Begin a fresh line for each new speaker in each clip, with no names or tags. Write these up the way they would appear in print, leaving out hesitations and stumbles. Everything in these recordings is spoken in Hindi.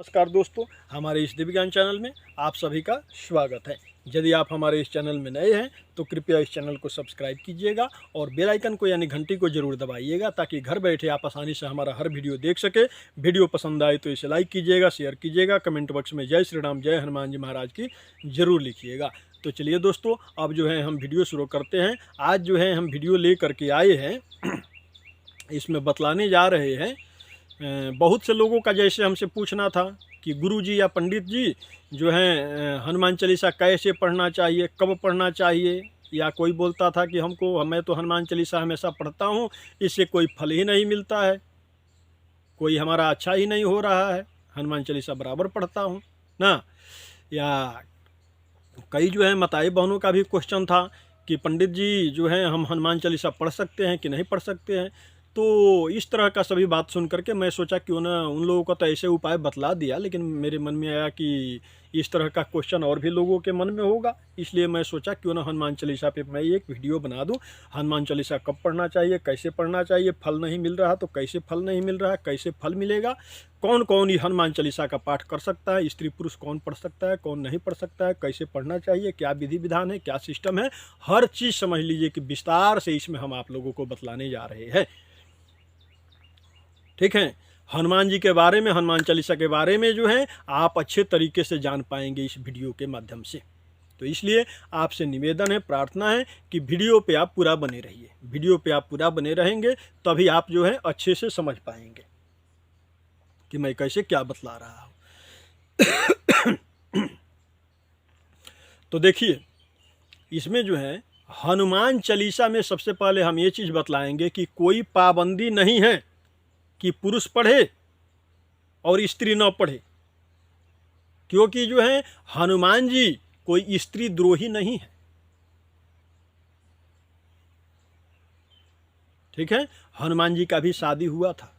नमस्कार दोस्तों, हमारे इस दिव्यज्ञान चैनल में आप सभी का स्वागत है। यदि आप हमारे इस चैनल में नए हैं तो कृपया इस चैनल को सब्सक्राइब कीजिएगा और बेल आइकन को यानी घंटी को जरूर दबाइएगा ताकि घर बैठे आप आसानी से हमारा हर वीडियो देख सके। वीडियो पसंद आए तो इसे लाइक कीजिएगा, शेयर कीजिएगा, कमेंट बॉक्स में जय श्री राम, जय हनुमान जी महाराज की जरूर लिखिएगा। तो चलिए दोस्तों, अब जो है हम वीडियो शुरू करते हैं। आज जो है हम वीडियो ले करके आए हैं, इसमें बतलाने जा रहे हैं। बहुत से लोगों का जैसे हमसे पूछना था कि गुरुजी या पंडित जी जो हैं हनुमान चालीसा कैसे पढ़ना चाहिए, कब पढ़ना चाहिए, या कोई बोलता था कि मैं तो हनुमान चालीसा हमेशा पढ़ता हूँ, इससे कोई फल ही नहीं मिलता है, कोई हमारा अच्छा ही नहीं हो रहा है, हनुमान चालीसा बराबर पढ़ता हूँ ना। या कई जो है माताएं बहनों का भी क्वेश्चन था कि पंडित जी जो है हम हनुमान चालीसा पढ़ सकते हैं कि नहीं पढ़ सकते हैं। तो इस तरह का सभी बात सुन करके मैं सोचा क्यों ना उन लोगों का तो ऐसे उपाय बतला दिया, लेकिन मेरे मन में आया कि इस तरह का क्वेश्चन और भी लोगों के मन में होगा, इसलिए मैं सोचा क्यों ना हनुमान चालीसा पे मैं एक वीडियो बना दूं। हनुमान चालीसा कब पढ़ना चाहिए, कैसे पढ़ना चाहिए, फल नहीं मिल रहा तो कैसे फल नहीं मिल रहा है, कैसे फल मिलेगा, कौन कौन ये हनुमान चालीसा का पाठ कर सकता है, स्त्री पुरुष कौन पढ़ सकता है, कौन नहीं पढ़ सकता है, कैसे पढ़ना चाहिए, क्या विधि विधान है, क्या सिस्टम है, हर चीज़ समझ लीजिए कि विस्तार से इसमें हम आप लोगों को बतलाने जा रहे हैं। ठीक है, हनुमान जी के बारे में, हनुमान चालीसा के बारे में जो है आप अच्छे तरीके से जान पाएंगे इस वीडियो के माध्यम से। तो इसलिए आपसे निवेदन है, प्रार्थना है कि वीडियो पे आप पूरा बने रहिए। वीडियो पे आप पूरा बने रहेंगे तभी आप जो है अच्छे से समझ पाएंगे कि मैं कैसे क्या बतला रहा हूँ। तो देखिए, इसमें जो है हनुमान चालीसा में सबसे पहले हम ये चीज़ बतलाएंगे कि कोई पाबंदी नहीं है कि पुरुष पढ़े और स्त्री न पढ़े, क्योंकि जो है हनुमान जी कोई स्त्री द्रोही नहीं है। ठीक है, हनुमान जी का भी शादी हुआ था,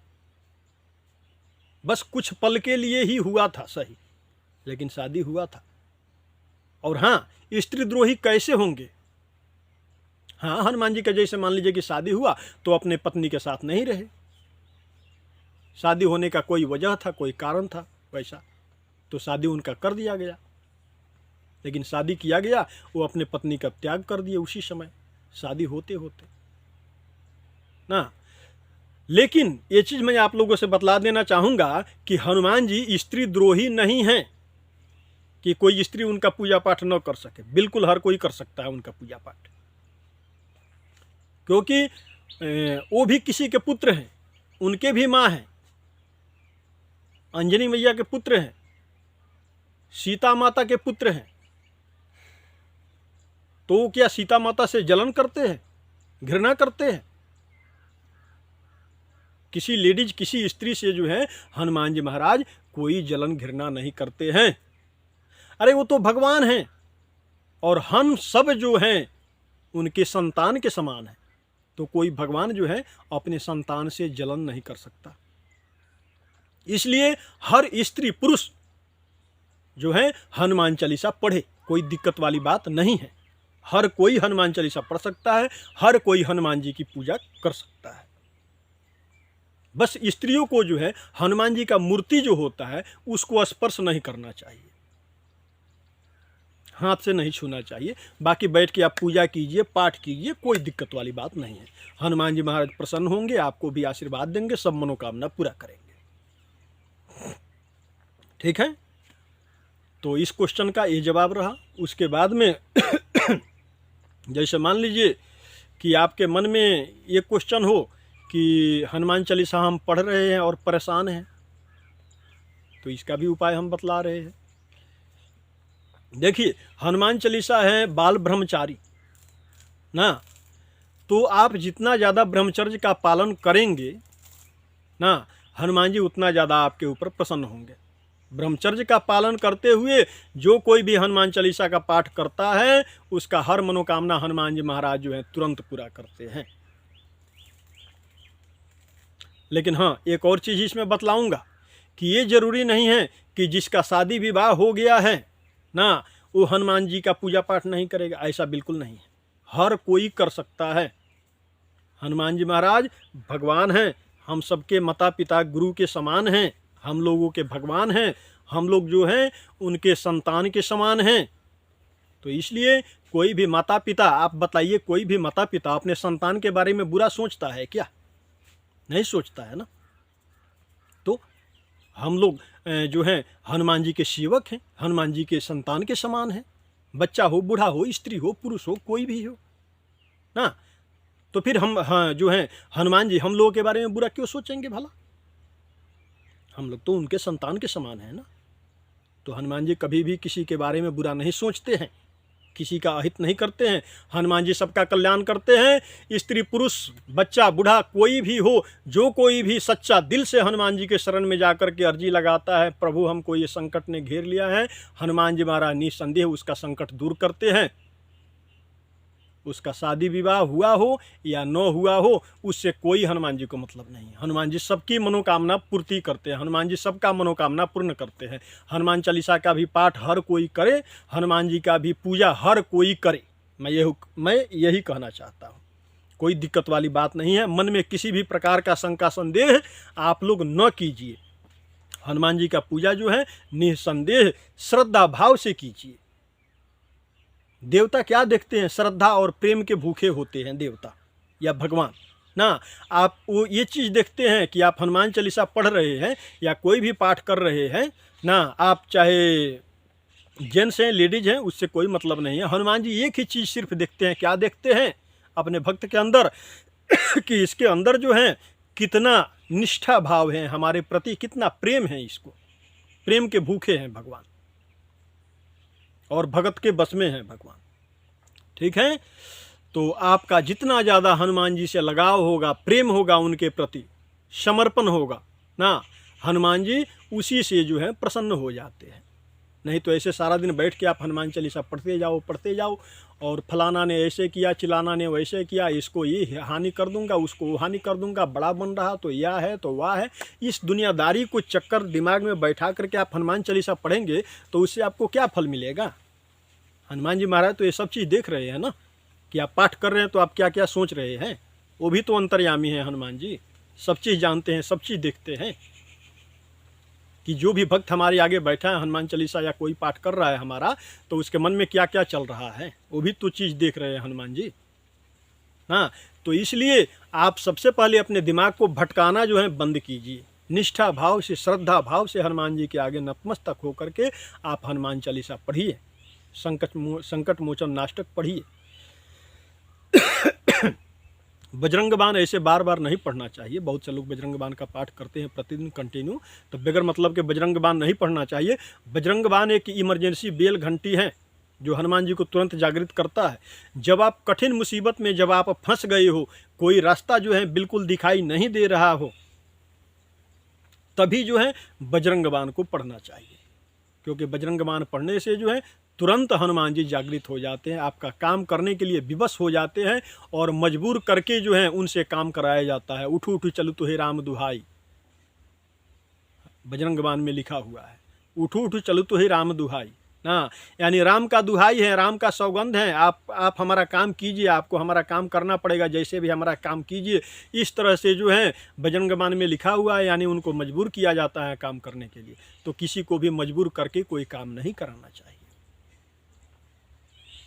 बस कुछ पल के लिए ही हुआ था सही, लेकिन शादी हुआ था। और हाँ, स्त्री द्रोही कैसे होंगे? हाँ, हनुमान जी का जैसे मान लीजिए कि शादी हुआ तो अपने पत्नी के साथ नहीं रहे, शादी होने का कोई वजह था, कोई कारण था वैसा, तो शादी उनका कर दिया गया। लेकिन शादी किया गया, वो अपने पत्नी का त्याग कर दिए उसी समय, शादी होते होते ना। लेकिन ये चीज़ मैं आप लोगों से बतला देना चाहूँगा कि हनुमान जी स्त्री द्रोही नहीं हैं कि कोई स्त्री उनका पूजा पाठ न कर सके। बिल्कुल हर कोई कर सकता है उनका पूजा पाठ, क्योंकि वो भी किसी के पुत्र हैं, उनके भी माँ हैं, अंजनी मैया के पुत्र हैं, सीता माता के पुत्र हैं। तो वो क्या सीता माता से जलन करते हैं, घृणा करते हैं? किसी लेडीज, किसी स्त्री से जो है हनुमान जी महाराज कोई जलन घृणा नहीं करते हैं। अरे वो तो भगवान हैं और हम सब जो हैं उनके संतान के समान हैं, तो कोई भगवान जो है अपने संतान से जलन नहीं कर सकता। इसलिए हर स्त्री पुरुष जो है हनुमान चालीसा पढ़े, कोई दिक्कत वाली बात नहीं है। हर कोई हनुमान चालीसा पढ़ सकता है, हर कोई हनुमान जी की पूजा कर सकता है। बस स्त्रियों को जो है हनुमान जी का मूर्ति जो होता है उसको स्पर्श नहीं करना चाहिए, हाथ से नहीं छूना चाहिए। बाकी बैठ के आप पूजा कीजिए, पाठ कीजिए, कोई दिक्कत वाली बात नहीं है। हनुमान जी महाराज प्रसन्न होंगे, आपको भी आशीर्वाद देंगे, सब मनोकामना पूरा करेंगे। ठीक है, तो इस क्वेश्चन का ये जवाब रहा। उसके बाद में जैसे मान लीजिए कि आपके मन में ये क्वेश्चन हो कि हनुमान चालीसा हम पढ़ रहे हैं और परेशान हैं, तो इसका भी उपाय हम बतला रहे हैं। देखिए, हनुमान चालीसा है बाल ब्रह्मचारी ना, तो आप जितना ज़्यादा ब्रह्मचर्य का पालन करेंगे ना, हनुमान जी उतना ज़्यादा आपके ऊपर प्रसन्न होंगे। ब्रह्मचर्य का पालन करते हुए जो कोई भी हनुमान चालीसा का पाठ करता है उसका हर मनोकामना हनुमान जी महाराज जो है तुरंत पूरा करते हैं। लेकिन हाँ, एक और चीज़ इसमें बतलाऊंगा कि ये जरूरी नहीं है कि जिसका शादी विवाह हो गया है ना वो हनुमान जी का पूजा पाठ नहीं करेगा, ऐसा बिल्कुल नहीं है। हर कोई कर सकता है। हनुमान जी महाराज भगवान हैं, हम सबके माता पिता गुरु के समान हैं, हम लोगों के भगवान हैं, हम लोग जो हैं उनके संतान के समान हैं। तो इसलिए कोई भी माता पिता, आप बताइए, कोई भी माता पिता अपने संतान के बारे में बुरा सोचता है क्या? नहीं सोचता है ना। तो हम लोग जो हैं हनुमान जी के सेवक हैं, हनुमान जी के संतान के समान हैं। बच्चा हो, बूढ़ा हो, स्त्री हो, पुरुष हो, कोई भी हो ना। तो फिर हम जो हैं हनुमान जी हम लोगों के बारे में बुरा क्यों सोचेंगे भला? हम लोग तो उनके संतान के समान हैं ना। तो हनुमान जी कभी भी किसी के बारे में बुरा नहीं सोचते हैं, किसी का अहित नहीं करते हैं। हनुमान जी सबका कल्याण करते हैं। स्त्री पुरुष बच्चा बूढ़ा कोई भी हो, जो कोई भी सच्चा दिल से हनुमान जी के शरण में जाकर के अर्जी लगाता है, प्रभु हमको ये संकट ने घेर लिया है, हनुमान जी महाराज निसंदेह उसका संकट दूर करते हैं। उसका शादी विवाह हुआ हो या न हुआ हो, उससे कोई हनुमान जी को मतलब नहीं। हनुमान जी सबकी मनोकामना पूर्ति करते हैं, हनुमान जी सबका मनोकामना पूर्ण करते हैं। हनुमान चालीसा का भी पाठ हर कोई करे, हनुमान जी का भी पूजा हर कोई करे। मैं यही कहना चाहता हूँ। कोई दिक्कत वाली बात नहीं है। मन में किसी भी प्रकार का शंका संदेह आप लोग न कीजिए। हनुमान जी का पूजा जो है निसंदेह श्रद्धा भाव से कीजिए। देवता क्या देखते हैं? श्रद्धा और प्रेम के भूखे होते हैं देवता या भगवान ना। आप वो ये चीज़ देखते हैं कि आप हनुमान चालीसा पढ़ रहे हैं या कोई भी पाठ कर रहे हैं ना, आप चाहे जेंट्स हैं लेडीज हैं, उससे कोई मतलब नहीं है। हनुमान जी एक ही चीज़ सिर्फ देखते हैं। क्या देखते हैं? अपने भक्त के अंदर कि इसके अंदर जो है कितना निष्ठा भाव है हमारे प्रति, कितना प्रेम है। इसको प्रेम के भूखे हैं भगवान और भगत के बस में है भगवान। ठीक है। तो आपका जितना ज़्यादा हनुमान जी से लगाव होगा, प्रेम होगा उनके प्रति, समर्पण होगा ना, हनुमान जी उसी से जो है प्रसन्न हो जाते हैं। नहीं तो ऐसे सारा दिन बैठ के आप हनुमान चालीसा पढ़ते जाओ और फलाना ने ऐसे किया, चिलाना ने वैसे किया, इसको ये हानि कर दूंगा, उसको वो हानि कर दूंगा, बड़ा बन रहा तो यह है तो वह है। इस दुनियादारी को चक्कर दिमाग में बैठा करके आप हनुमान चालीसा पढ़ेंगे तो उससे आपको क्या फल मिलेगा? हनुमान जी महाराज तो ये सब चीज़ देख रहे हैं ना कि आप पाठ कर रहे हैं तो आप क्या क्या सोच रहे हैं। वो भी तो अंतर्यामी हैं हनुमान जी, सब चीज़ जानते हैं, सब चीज़ देखते हैं कि जो भी भक्त हमारे आगे बैठा है हनुमान चालीसा या कोई पाठ कर रहा है हमारा, तो उसके मन में क्या क्या चल रहा है, वो भी तो चीज़ देख रहे हैं हनुमान जी। हाँ, तो इसलिए आप सबसे पहले अपने दिमाग को भटकाना जो है बंद कीजिए। निष्ठा भाव से, श्रद्धा भाव से हनुमान जी के आगे नतमस्तक होकर के आप हनुमान चालीसा पढ़िए, संकट मोचन नाटक पढ़िए। बजरंग बाण ऐसे बार बार नहीं पढ़ना चाहिए। बहुत से लोग बजरंग बाण का पाठ करते हैं प्रतिदिन कंटिन्यू, तो बगैर मतलब के बजरंग बाण नहीं पढ़ना चाहिए। बजरंग बाण एक इमरजेंसी बेल घंटी है जो हनुमान जी को तुरंत जागृत करता है। जब आप कठिन मुसीबत में, जब आप फंस गए हो, कोई रास्ता जो है बिल्कुल दिखाई नहीं दे रहा हो, तभी जो है बजरंग बाण को पढ़ना चाहिए, क्योंकि बजरंग बाण पढ़ने से जो है तुरंत हनुमान जी जागृत हो जाते हैं, आपका काम करने के लिए विवश हो जाते हैं और मजबूर करके जो है उनसे काम कराया जाता है। उठू उठू चलू तुहे राम दुहाई, बजरंग बाण में लिखा हुआ है, उठू उठू चलू तुहे राम दुहाई ना, यानी राम का दुहाई है, राम का सौगंध है, आप हमारा काम कीजिए, आपको हमारा काम करना पड़ेगा, जैसे भी हमारा काम कीजिए। इस तरह से जो है बजरंग बाण में लिखा हुआ है, यानी उनको मजबूर किया जाता है काम करने के लिए। तो किसी को भी मजबूर करके कोई काम नहीं कराना चाहिए।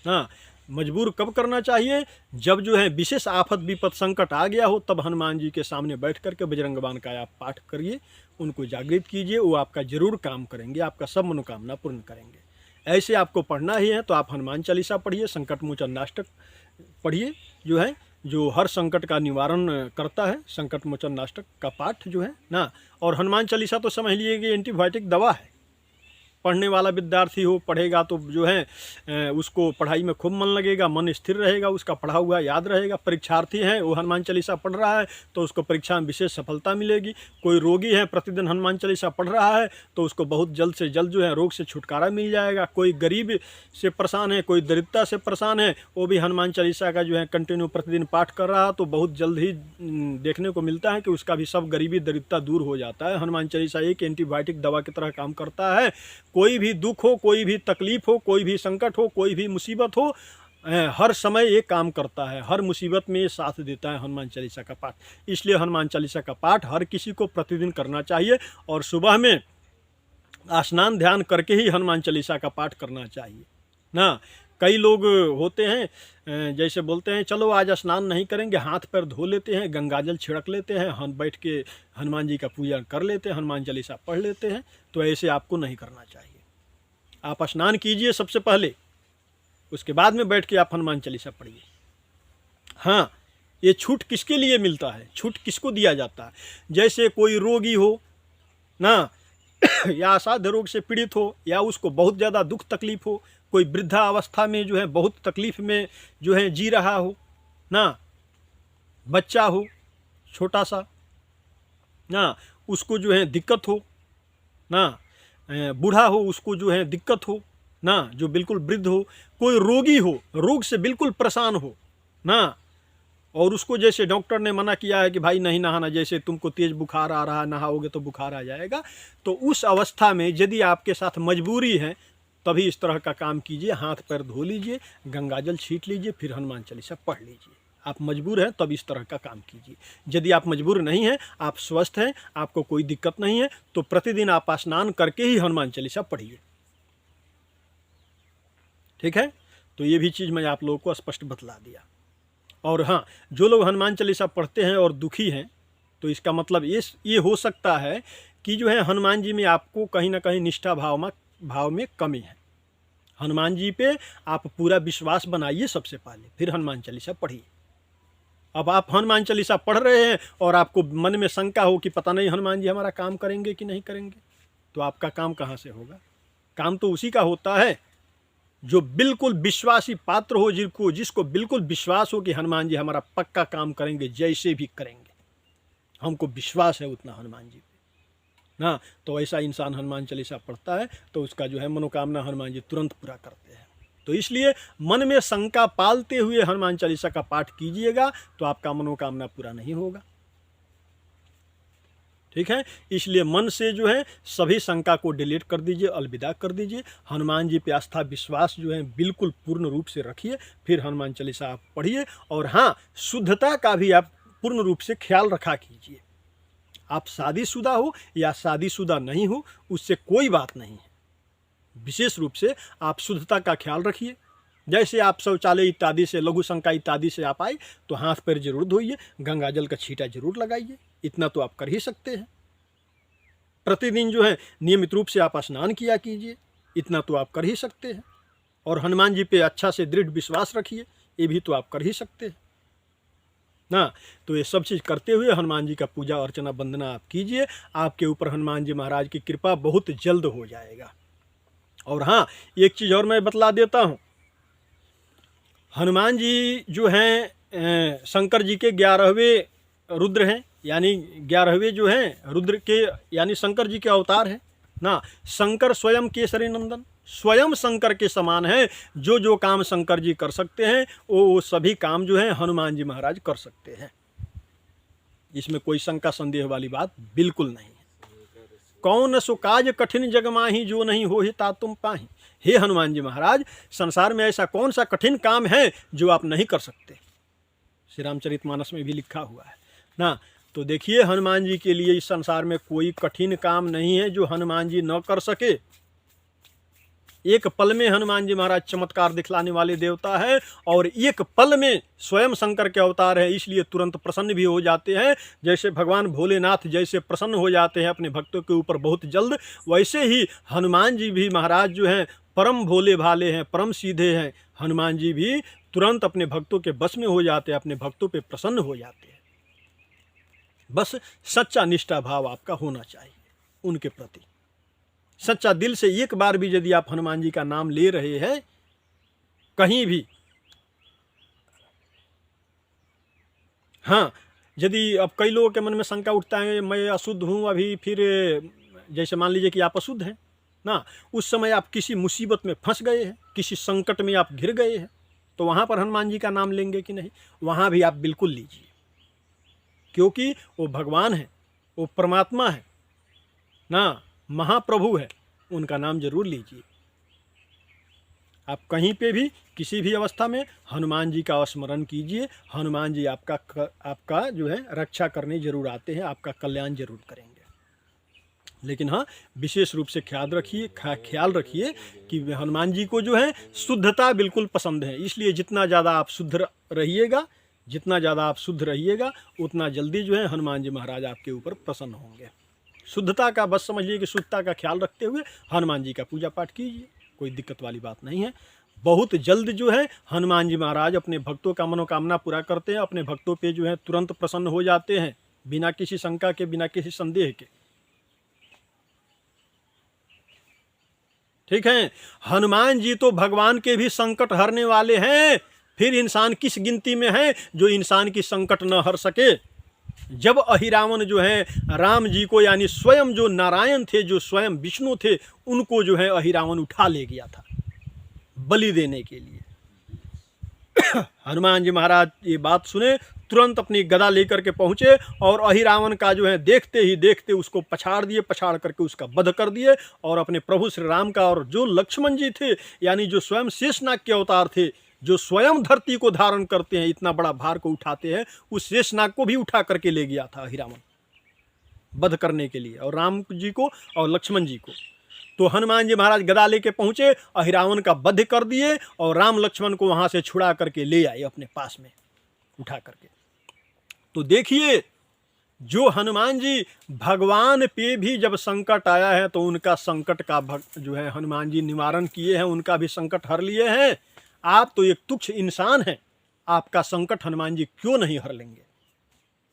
हाँ, मजबूर कब करना चाहिए? जब जो है विशेष आफत विपद संकट आ गया हो, तब हनुमान जी के सामने बैठ करके बजरंग बाण का आप पाठ करिए, उनको जागृत कीजिए, वो आपका जरूर काम करेंगे, आपका सब मनोकामना पूर्ण करेंगे। ऐसे आपको पढ़ना ही है तो आप हनुमान चालीसा पढ़िए, संकट मोचन नाटक पढ़िए, जो है जो हर संकट का निवारण करता है। संकट मोचन नाटक का पाठ जो है ना, और हनुमान चालीसा तो समझ लीजिए कि एंटीबायोटिक दवा है। पढ़ने वाला विद्यार्थी हो, पढ़ेगा तो जो है उसको पढ़ाई में खूब मन लगेगा, मन स्थिर रहेगा, उसका पढ़ा हुआ याद रहेगा। परीक्षार्थी है, वो हनुमान चालीसा पढ़ रहा है तो उसको परीक्षा में विशेष सफलता मिलेगी। कोई रोगी है, प्रतिदिन हनुमान चालीसा पढ़ रहा है तो उसको बहुत जल्द से जल्द जो है रोग से छुटकारा मिल जाएगा। कोई गरीब से परेशान है, कोई दरिद्रता से परेशान है, वो भी हनुमान चालीसा का जो है कंटिन्यू प्रतिदिन पाठ कर रहा तो बहुत जल्द ही देखने को मिलता है कि उसका भी सब गरीबी दरिद्रता दूर हो जाता है। हनुमान चालीसा एक एंटीबायोटिक दवा की तरह काम करता है। कोई भी दुख हो, कोई भी तकलीफ हो, कोई भी संकट हो, कोई भी मुसीबत हो, हर समय ये काम करता है, हर मुसीबत में ये साथ देता है हनुमान चालीसा का पाठ। इसलिए हनुमान चालीसा का पाठ हर किसी को प्रतिदिन करना चाहिए और सुबह में स्नान ध्यान करके ही हनुमान चालीसा का पाठ करना चाहिए ना। कई लोग होते हैं जैसे बोलते हैं चलो आज स्नान नहीं करेंगे, हाथ पैर धो लेते हैं, गंगाजल छिड़क लेते हैं, हम बैठ के हनुमान जी का पूजा कर लेते हैं, हनुमान चालीसा पढ़ लेते हैं। तो ऐसे आपको नहीं करना चाहिए। आप स्नान कीजिए सबसे पहले, उसके बाद में बैठ के आप हनुमान चालीसा पढ़िए। हाँ, ये छूट किसके लिए मिलता है, छूट किसको दिया जाता है? जैसे कोई रोगी हो ना, या असाध्य रोग से पीड़ित हो, या उसको बहुत ज़्यादा दुख तकलीफ हो, कोई वृद्धावस्था में जो है बहुत तकलीफ में जो है जी रहा हो ना, बच्चा हो छोटा सा ना, उसको जो है दिक्कत हो ना, बूढ़ा हो उसको जो है दिक्कत हो ना, जो बिल्कुल वृद्ध हो, कोई रोगी हो, रोग से बिल्कुल परेशान हो ना, और उसको जैसे डॉक्टर ने मना किया है कि भाई नहीं नहाना, जैसे तुमको तेज बुखार आ रहा है, नहाओगे तो बुखार आ जाएगा, तो उस अवस्था में यदि आपके साथ मजबूरी है तभी इस तरह का काम कीजिए। हाथ पैर धो लीजिए, गंगाजल छीट लीजिए, फिर हनुमान चालीसा पढ़ लीजिए। आप मजबूर हैं तब इस तरह का काम कीजिए। यदि आप मजबूर नहीं हैं, आप स्वस्थ हैं, आपको कोई दिक्कत नहीं है, तो प्रतिदिन आप स्नान करके ही हनुमान चालीसा पढ़िए। ठीक है, तो ये भी चीज़ मैं आप लोगों को स्पष्ट बतला दिया। और हाँ, जो लोग हनुमान चालीसा पढ़ते हैं और दुखी हैं, तो इसका मतलब ये हो सकता है कि जो है हनुमान जी में आपको कहीं ना कहीं निष्ठा भाव में कमी है। हनुमान जी पे आप पूरा विश्वास बनाइए सबसे पहले, फिर हनुमान चालीसा पढ़िए। अब आप हनुमान चालीसा पढ़ रहे हैं और आपको मन में शंका हो कि पता नहीं हनुमान जी हमारा काम करेंगे कि नहीं करेंगे, तो आपका काम कहाँ से होगा? काम तो उसी का होता है जो बिल्कुल विश्वासी पात्र हो, जिसको बिल्कुल विश्वास हो कि हनुमान जी हमारा पक्का काम करेंगे, जैसे भी करेंगे, हमको विश्वास है उतना हनुमान जी पे ना। तो ऐसा इंसान हनुमान चालीसा पढ़ता है तो उसका जो है मनोकामना हनुमान जी तुरंत पूरा करते हैं। तो इसलिए मन में शंका पालते हुए हनुमान चालीसा का पाठ कीजिएगा तो आपका मनोकामना पूरा नहीं होगा। ठीक है, इसलिए मन से जो है सभी शंका को डिलीट कर दीजिए, अलविदा कर दीजिए। हनुमान जी पे आस्था विश्वास जो है बिल्कुल पूर्ण रूप से रखिए, फिर हनुमान चालीसा आप पढ़िए। और हाँ, शुद्धता का भी आप पूर्ण रूप से ख्याल रखा कीजिए। आप शादीशुदा हो या शादीशुदा नहीं हो, उससे कोई बात नहीं है। विशेष रूप से आप शुद्धता का ख्याल रखिए। जैसे आप शौचालय इत्यादि से, लघु शंका इत्यादि से आप आए तो हाथ पैर जरूर धोइए, गंगाजल का छींटा जरूर लगाइए, इतना तो आप कर ही सकते हैं। प्रतिदिन जो है नियमित रूप से आप स्नान किया कीजिए, इतना तो आप कर ही सकते हैं। और हनुमान जी पे अच्छा से दृढ़ विश्वास रखिए, ये भी तो आप कर ही सकते हैं ना। तो ये सब चीज़ करते हुए हनुमान जी का पूजा अर्चना वंदना आप कीजिए, आपके ऊपर हनुमान जी महाराज की कृपा बहुत जल्द हो जाएगा। और हाँ, एक चीज़ और मैं बतला देता हूँ, हनुमान जी जो हैं शंकर जी के 11वें रुद्र हैं, यानी 11वें जो हैं रुद्र के, यानी शंकर जी के अवतार हैं ना। शंकर स्वयं केसरी नंदन, स्वयं शंकर के समान है। जो काम शंकर जी कर सकते हैं वो सभी काम जो है हनुमान जी महाराज कर सकते हैं। इसमें कोई शंका संदेह वाली बात बिल्कुल नहीं है। कौन सो काज कठिन जग माही, जो नहीं हो ही ता तुम पाही। हे हनुमान जी महाराज, संसार में ऐसा कौन सा कठिन काम है जो आप नहीं कर सकते? श्री रामचरितमानस में भी लिखा हुआ है ना। तो देखिए, हनुमान जी के लिए इस संसार में कोई कठिन काम नहीं है जो हनुमान जी न कर सके। एक पल में हनुमान जी महाराज चमत्कार दिखलाने वाले देवता है, और एक पल में स्वयं शंकर के अवतार है, इसलिए तुरंत प्रसन्न भी हो जाते हैं। जैसे भगवान भोलेनाथ जैसे प्रसन्न हो जाते हैं अपने भक्तों के ऊपर बहुत जल्द, वैसे ही हनुमान जी भी महाराज जो हैं परम भोले भाले हैं, परम सीधे हैं। हनुमान जी भी तुरंत अपने भक्तों के बस में हो जाते हैं, अपने भक्तों पे प्रसन्न हो जाते हैं। बस सच्चा निष्ठा भाव आपका होना चाहिए उनके प्रति। सच्चा दिल से एक बार भी यदि आप हनुमान जी का नाम ले रहे हैं कहीं भी, हाँ, यदि अब कई लोगों के मन में शंका उठता है मैं अशुद्ध हूँ अभी, फिर जैसे मान लीजिए कि आप अशुद्ध हैं ना, उस समय आप किसी मुसीबत में फंस गए हैं, किसी संकट में आप घिर गए हैं, तो वहाँ पर हनुमान जी का नाम लेंगे कि नहीं? वहाँ भी आप बिल्कुल लीजिए, क्योंकि वो भगवान है, वो परमात्मा है ना, महाप्रभु है, उनका नाम जरूर लीजिए। आप कहीं पे भी किसी भी अवस्था में हनुमान जी का स्मरण कीजिए। हनुमान जी आपका जो है रक्षा करने जरूर आते हैं, आपका कल्याण जरूर करेंगे। लेकिन हाँ, विशेष रूप से ख्याल रखिए कि हनुमान जी को जो है शुद्धता बिल्कुल पसंद है। इसलिए जितना ज़्यादा आप शुद्ध रहिएगा उतना जल्दी जो है हनुमान जी महाराज आपके ऊपर प्रसन्न होंगे। शुद्धता का बस समझिए कि शुद्धता का ख्याल रखते हुए हनुमान जी का पूजा पाठ कीजिए, कोई दिक्कत वाली बात नहीं है। बहुत जल्द जो है हनुमान जी महाराज अपने भक्तों का मनोकामना पूरा करते हैं, अपने भक्तों पे जो है तुरंत प्रसन्न हो जाते हैं, बिना किसी शंका के, बिना किसी संदेह के। ठीक है, हनुमान जी तो भगवान के भी संकट हरने वाले हैं। फिर इंसान किस गिनती में है जो इंसान की संकट न हर सके। जब अहिरावण जो है राम जी को, यानी स्वयं जो नारायण थे, जो स्वयं विष्णु थे, उनको जो है अहिरावण उठा ले गया था बलि देने के लिए। हनुमान जी महाराज ये बात सुने, तुरंत अपनी गदा लेकर के पहुंचे और अहिरावण का जो है देखते ही देखते उसको पछाड़ दिए, पछाड़ करके उसका वध कर दिए। और अपने प्रभु श्री राम का, और जो लक्ष्मण जी थे, यानी जो स्वयं शेषनाग के अवतार थे, जो स्वयं धरती को धारण करते हैं, इतना बड़ा भार को उठाते हैं, उस शेषनाग को भी उठा करके ले गया था अहिरावण वध करने के लिए, और राम जी को और लक्ष्मण जी को। तो हनुमान जी महाराज गदा लेके पहुंचे, अहिरावण का वध कर दिए और राम लक्ष्मण को वहां से छुड़ा करके ले आए अपने पास में उठा करके। तो देखिए, जो हनुमान जी भगवान पे भी जब संकट आया है तो उनका संकट का जो है हनुमान जी निवारण किए हैं, उनका भी संकट हर लिए हैं। आप तो एक तुच्छ इंसान हैं, आपका संकट हनुमान जी क्यों नहीं हर लेंगे?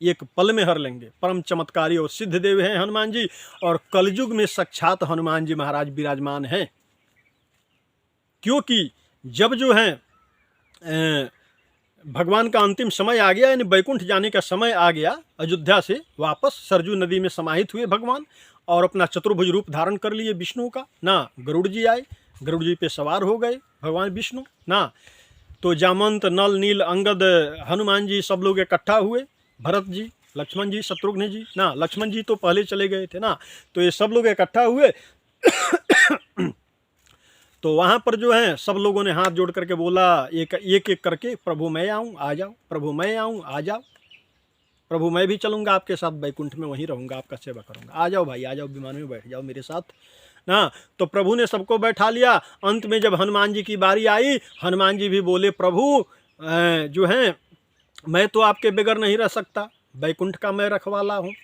एक पल में हर लेंगे। परम चमत्कारी और सिद्ध देव हैं हनुमान जी, और कलयुग में साक्षात हनुमान जी महाराज विराजमान हैं। क्योंकि जब जो है भगवान का अंतिम समय आ गया, यानी बैकुंठ जाने का समय आ गया, अयोध्या से वापस सरजू नदी में समाहित हुए भगवान और अपना चतुर्भुज रूप धारण कर लिए विष्णु का ना। गरुड़ जी आए, गरुड़ जी पे सवार हो गए भगवान विष्णु ना। तो जामंत, नल, नील, अंगद, हनुमान जी सब लोग इकट्ठा हुए, भरत जी, लक्ष्मण जी, शत्रुघ्न जी ना। लक्ष्मण जी तो पहले चले गए थे ना। तो ये सब लोग इकट्ठा हुए। तो वहाँ पर जो है सब लोगों ने हाथ जोड़ करके बोला एक एक करके, प्रभु मैं आऊँ आ जाओ, प्रभु मैं आऊँ आ जाओ, प्रभु मैं भी चलूँगा आपके साथ बैकुंठ में, वहीं रहूँगा, आपका सेवा करूँगा, आ जाओ भाई, आ जाओ, विमान में बैठ जाओ मेरे साथ ना। तो प्रभु ने सबको बैठा लिया। अंत में जब हनुमान जी की बारी आई, हनुमान जी भी बोले, प्रभु जो है मैं तो आपके बगैर नहीं रह सकता, बैकुंठ का मैं रखवाला हूँ,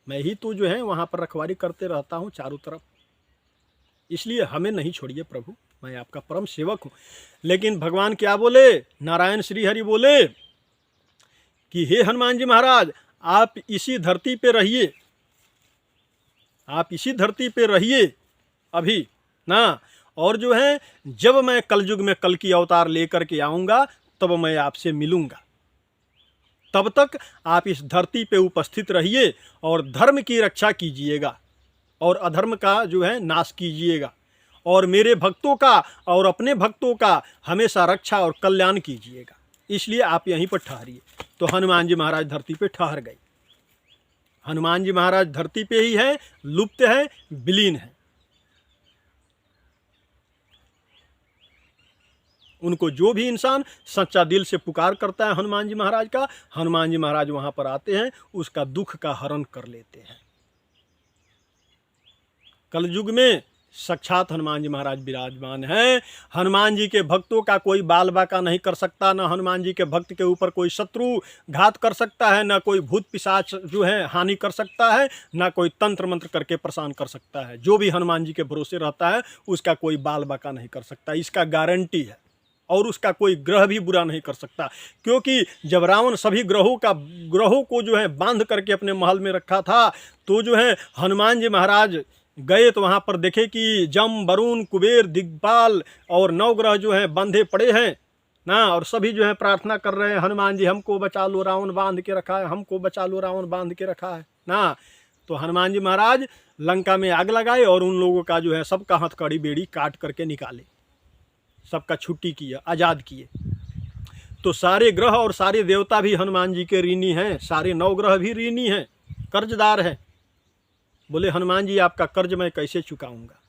मैं ही तो जो है वहाँ पर रखवाली करते रहता हूँ चारों तरफ, इसलिए हमें नहीं छोड़िए प्रभु, मैं आपका परम सेवक हूँ। लेकिन भगवान क्या बोले? नारायण श्री हरि बोले कि हे हनुमान जी महाराज, आप इसी धरती पे रहिए, आप इसी धरती पे रहिए अभी ना, और जो है जब मैं कलयुग में कल की अवतार लेकर के आऊँगा तब मैं आपसे मिलूँगा। तब तक आप इस धरती पे उपस्थित रहिए और धर्म की रक्षा कीजिएगा और अधर्म का जो है नाश कीजिएगा, और मेरे भक्तों का और अपने भक्तों का हमेशा रक्षा और कल्याण कीजिएगा, इसलिए आप यहीं पर ठहरिए। तो हनुमान जी महाराज धरती पे ठहर गए। हनुमान जी महाराज धरती पे ही है, लुप्त है, विलीन है। उनको जो भी इंसान सच्चा दिल से पुकार करता है हनुमान जी महाराज का, हनुमान जी महाराज वहां पर आते हैं, उसका दुख का हरण कर लेते हैं। कलयुग में साक्षात हनुमान जी महाराज विराजमान हैं। हनुमान जी के भक्तों का कोई बाल बाका नहीं कर सकता, ना हनुमान जी के भक्त के ऊपर कोई शत्रु घात कर सकता है, ना कोई भूत पिशाच जो है हानि कर सकता है, ना कोई तंत्र मंत्र करके परेशान कर सकता है। जो भी हनुमान जी के भरोसे रहता है उसका कोई बाल बाका नहीं कर सकता, इसका गारंटी है। और उसका कोई ग्रह भी बुरा नहीं कर सकता, क्योंकि जब रावण सभी ग्रहों को जो है बांध करके अपने महल में रखा था, तो जो है हनुमान जी महाराज गए तो वहाँ पर देखे कि जम, वरुण, कुबेर, दिग्पाल और 9 ग्रह जो हैं बंधे पड़े हैं ना, और सभी जो है प्रार्थना कर रहे हैं, हनुमान जी हमको बचा लो, रावण बांध के रखा है, हमको बचा लो, रावण बांध के रखा है ना। तो हनुमान जी महाराज लंका में आग लगाए और उन लोगों का जो है सबका हथकड़ी बेड़ी काट करके निकाले, सबका छुट्टी किया, आज़ाद किए। तो सारे ग्रह और सारे देवता भी हनुमान जी के ऋणी हैं, सारे 9 ग्रह भी ऋणी हैं, कर्जदार हैं। बोले हनुमान जी आपका कर्ज मैं कैसे चुकाऊंगा,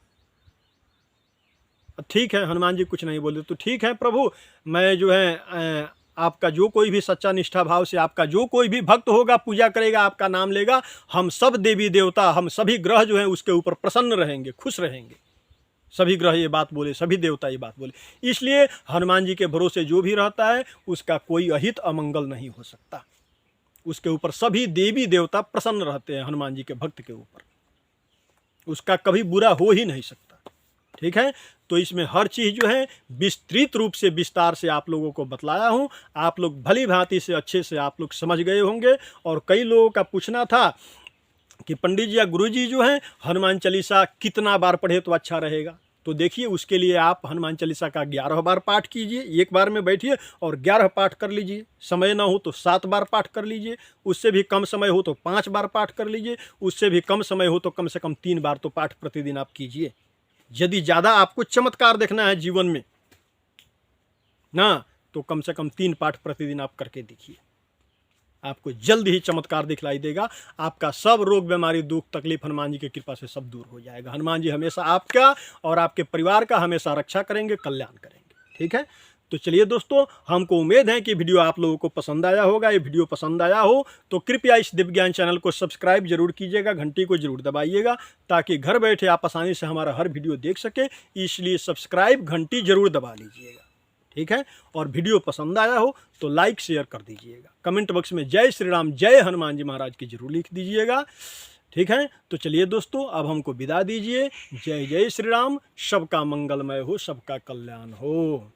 ठीक है, हनुमान जी कुछ नहीं बोले तो ठीक है प्रभु, मैं जो है आपका जो कोई भी सच्चा निष्ठा भाव से आपका जो कोई भी भक्त होगा, पूजा करेगा, आपका नाम लेगा, हम सब देवी देवता, हम सभी ग्रह जो हैं उसके ऊपर प्रसन्न रहेंगे, खुश रहेंगे। सभी ग्रह ये बात बोले, सभी देवता ये बात बोले। इसलिए हनुमान जी के भरोसे जो भी रहता है उसका कोई अहित अमंगल नहीं हो सकता। उसके ऊपर सभी देवी देवता प्रसन्न रहते हैं, हनुमान जी के भक्त के ऊपर उसका कभी बुरा हो ही नहीं सकता। ठीक है, तो इसमें हर चीज़ जो है विस्तृत रूप से विस्तार से आप लोगों को बतलाया हूँ। आप लोग भली भांति से अच्छे से आप लोग समझ गए होंगे। और कई लोगों का पूछना था कि पंडित जी या गुरु जी जो हैं हनुमान चालीसा कितना बार पढ़े तो अच्छा रहेगा। तो देखिए, उसके लिए आप हनुमान चालीसा का 11 बार पाठ कीजिए। एक बार में बैठिए और 11 पाठ कर लीजिए। समय ना हो तो 7 बार पाठ कर लीजिए। उससे भी कम समय हो तो 5 बार पाठ कर लीजिए। उससे भी कम समय हो तो कम से कम 3 बार तो पाठ प्रतिदिन आप कीजिए। यदि ज़्यादा आपको चमत्कार देखना है जीवन में ना, तो कम से कम 3 पाठ प्रतिदिन आप करके देखिए। आपको जल्द ही चमत्कार दिखलाई देगा। आपका सब रोग बीमारी दुख तकलीफ हनुमान जी की कृपा से सब दूर हो जाएगा। हनुमान जी हमेशा आपका और आपके परिवार का हमेशा रक्षा करेंगे, कल्याण करेंगे। ठीक है, तो चलिए दोस्तों, हमको उम्मीद है कि वीडियो आप लोगों को पसंद आया होगा। ये वीडियो पसंद आया हो तो कृपया इस दिव्य ज्ञान चैनल को सब्सक्राइब जरूर कीजिएगा, घंटी को जरूर दबाइएगा, ताकि घर बैठे आप आसानी से हमारा हर वीडियो देख सके। इसलिए सब्सक्राइब घंटी जरूर दबा लीजिएगा। ठीक है, और वीडियो पसंद आया हो तो लाइक शेयर कर दीजिएगा। कमेंट बॉक्स में जय श्री राम, जय हनुमान जी महाराज की जरूर लिख दीजिएगा। ठीक है, तो चलिए दोस्तों, अब हमको विदा दीजिए। जय जय श्री राम। सबका मंगलमय हो, सबका कल्याण हो।